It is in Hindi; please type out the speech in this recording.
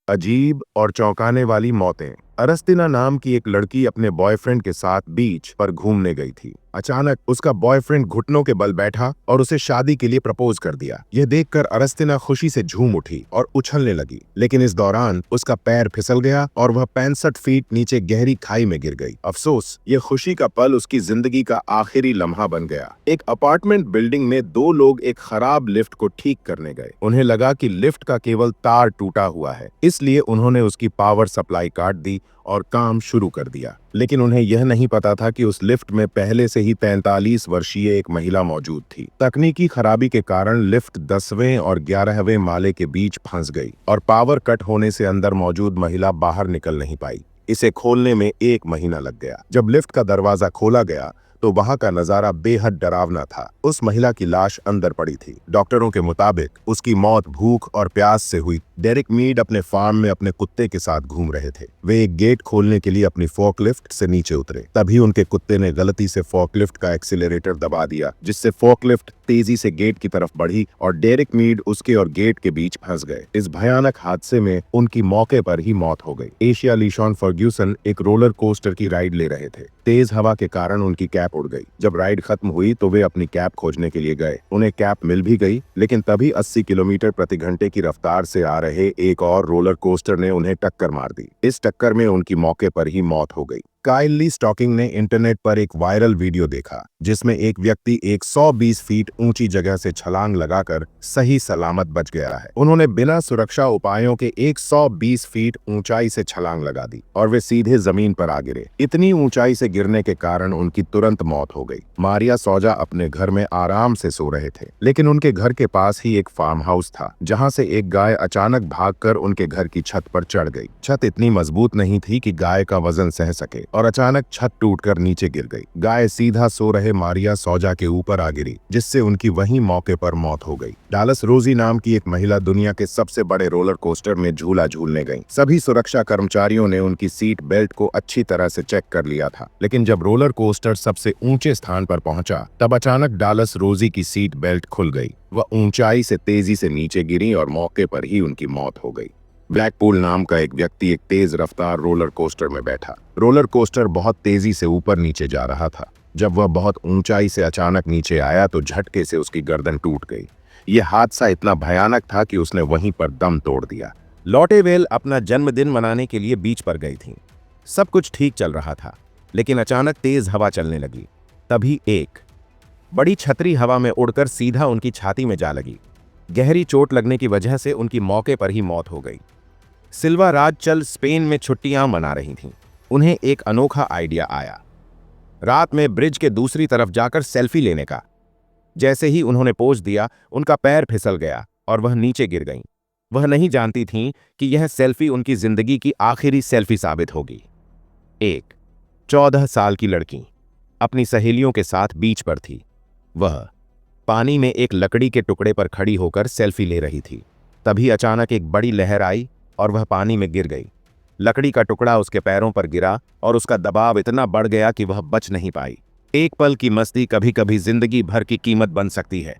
अजीब और चौंकाने वाली मौतें। अरस्तिना नाम की एक लड़की अपने बॉयफ्रेंड के साथ बीच पर घूमने गई थी। अचानक उसका बॉयफ्रेंड घुटनों के बल बैठा और उसे शादी के लिए प्रपोज कर दिया। यह देखकर अरस्तिना खुशी से झूम उठी और उछलने लगी, लेकिन इस दौरान उसका पैर फिसल गया और वह 65 फीट नीचे गहरी खाई में गिर गई। अफसोस, ये खुशी का पल उसकी जिंदगी का आखिरी लम्हा बन गया। एक अपार्टमेंट बिल्डिंग में दो लोग एक खराब लिफ्ट को ठीक करने गए। उन्हें लगा कि लिफ्ट का केवल तार टूटा हुआ है, इसलिए उन्होंने उसकी पावर सप्लाई काट दी और काम शुरू कर दिया। लेकिन उन्हें यह नहीं पता था कि उस लिफ्ट में पहले से ही 43 वर्षीय एक महिला मौजूद थी। तकनीकी खराबी के कारण लिफ्ट 10वें और 11वें माले के बीच फंस गई और पावर कट होने से अंदर मौजूद महिला बाहर निकल नहीं पाई। इसे खोलने में 1 महीना लग गया। जब लिफ्ट का दरवाजा खोला गया तो वहां का नजारा बेहद डरावना था। उस महिला की लाश अंदर पड़ी थी। डॉक्टरों के मुताबिक उसकी मौत भूख और प्यास से हुई। डेरिक मीड अपने फार्म में अपने कुत्ते के साथ घूम रहे थे। वे एक गेट खोलने के लिए अपनी फोर्कलिफ्ट से नीचे उतरे। तभी उनके कुत्ते ने गलती से फोर्कलिफ्ट का एक्सीलरेटर दबा दिया, जिससे फोर्कलिफ्ट तेजी से गेट की तरफ बढ़ी और डेरिक मीड उसके और गेट के बीच फंस गए। इस भयानक हादसे में उनकी मौके पर ही मौत हो गई। एशिया लिशॉन फर्ग्यूसन एक रोलर कोस्टर की राइड ले रहे थे। तेज हवा के कारण उनकी कैप उड़ गई। जब राइड खत्म हुई तो वे अपनी कैप खोजने के लिए गए। उन्हें कैप मिल भी गई, लेकिन तभी 80 किलोमीटर प्रति घंटे की रफ्तार से आ रहे एक और रोलर कोस्टर ने उन्हें टक्कर मार दी। इस टक्कर में उनकी मौके पर ही मौत हो गई। काइल ली स्टॉकिंग ने इंटरनेट पर एक वायरल वीडियो देखा, जिसमें एक व्यक्ति 120 फीट ऊंची जगह से छलांग लगाकर सही सलामत बच गया है। उन्होंने बिना सुरक्षा उपायों के 120 फीट ऊंचाई से छलांग लगा दी और वे सीधे जमीन पर आ गिरे। इतनी ऊंचाई से गिरने के कारण उनकी तुरंत मौत हो गई। मारिया सौजा अपने घर में आराम से सो रहे थे, लेकिन उनके घर के पास ही एक फार्म हाउस था, जहां से एक गाय अचानक भागकर उनके घर की छत पर चढ़ गई। छत इतनी मजबूत नहीं थी कि गाय का वजन सह सके और अचानक छत टूटकर नीचे गिर गई। गाय सीधा सो रहे मारिया सौजा के ऊपर आ गिरी, जिससे उनकी वहीं मौके पर मौत हो गई। डालस रोजी नाम की एक महिला दुनिया के सबसे बड़े रोलर कोस्टर में झूला झूलने गई। सभी सुरक्षा कर्मचारियों ने उनकी सीट बेल्ट को अच्छी तरह से चेक कर लिया था, लेकिन जब रोलर कोस्टर सबसे ऊंचे स्थान पर पहुंचा तब अचानक डालस रोजी की सीट बेल्ट खुल गई। वह ऊंचाई से तेजी से नीचे गिरी और मौके पर ही उनकी मौत हो गई। ब्लैकपूल नाम का एक व्यक्ति एक तेज रफ्तार रोलर कोस्टर में बैठा। रोलर कोस्टर बहुत तेजी से ऊपर नीचे जा रहा था। जब वह बहुत ऊंचाई से अचानक नीचे आया तो झटके से उसकी गर्दन टूट गई। यह हादसा इतना भयानक था कि उसने वहीं पर दम तोड़ दिया। लॉटे वेल अपना जन्मदिन मनाने के लिए बीच पर गई थी। सब कुछ ठीक चल रहा था, लेकिन अचानक तेज हवा चलने लगी। तभी एक बड़ी छतरी हवा में उड़कर सीधा उनकी छाती में जा लगी। गहरी चोट लगने की वजह से उनकी मौके पर ही मौत हो गई। सिल्वा राजचल स्पेन में छुट्टियां मना रही थीं। उन्हें एक अनोखा आइडिया आया, रात में ब्रिज के दूसरी तरफ जाकर सेल्फी लेने का। जैसे ही उन्होंने पोज दिया, उनका पैर फिसल गया और वह नीचे गिर गईं। वह नहीं जानती थीं कि यह सेल्फी उनकी जिंदगी की आखिरी सेल्फी साबित होगी। एक 14 साल की लड़की अपनी सहेलियों के साथ बीच पर थी। वह पानी में एक लकड़ी के टुकड़े पर खड़ी होकर सेल्फी ले रही थी। तभी अचानक एक बड़ी लहर आई और वह पानी में गिर गई। लकड़ी का टुकड़ा उसके पैरों पर गिरा और उसका दबाव इतना बढ़ गया कि वह बच नहीं पाई। एक पल की मस्ती कभी कभी जिंदगी भर की कीमत बन सकती है।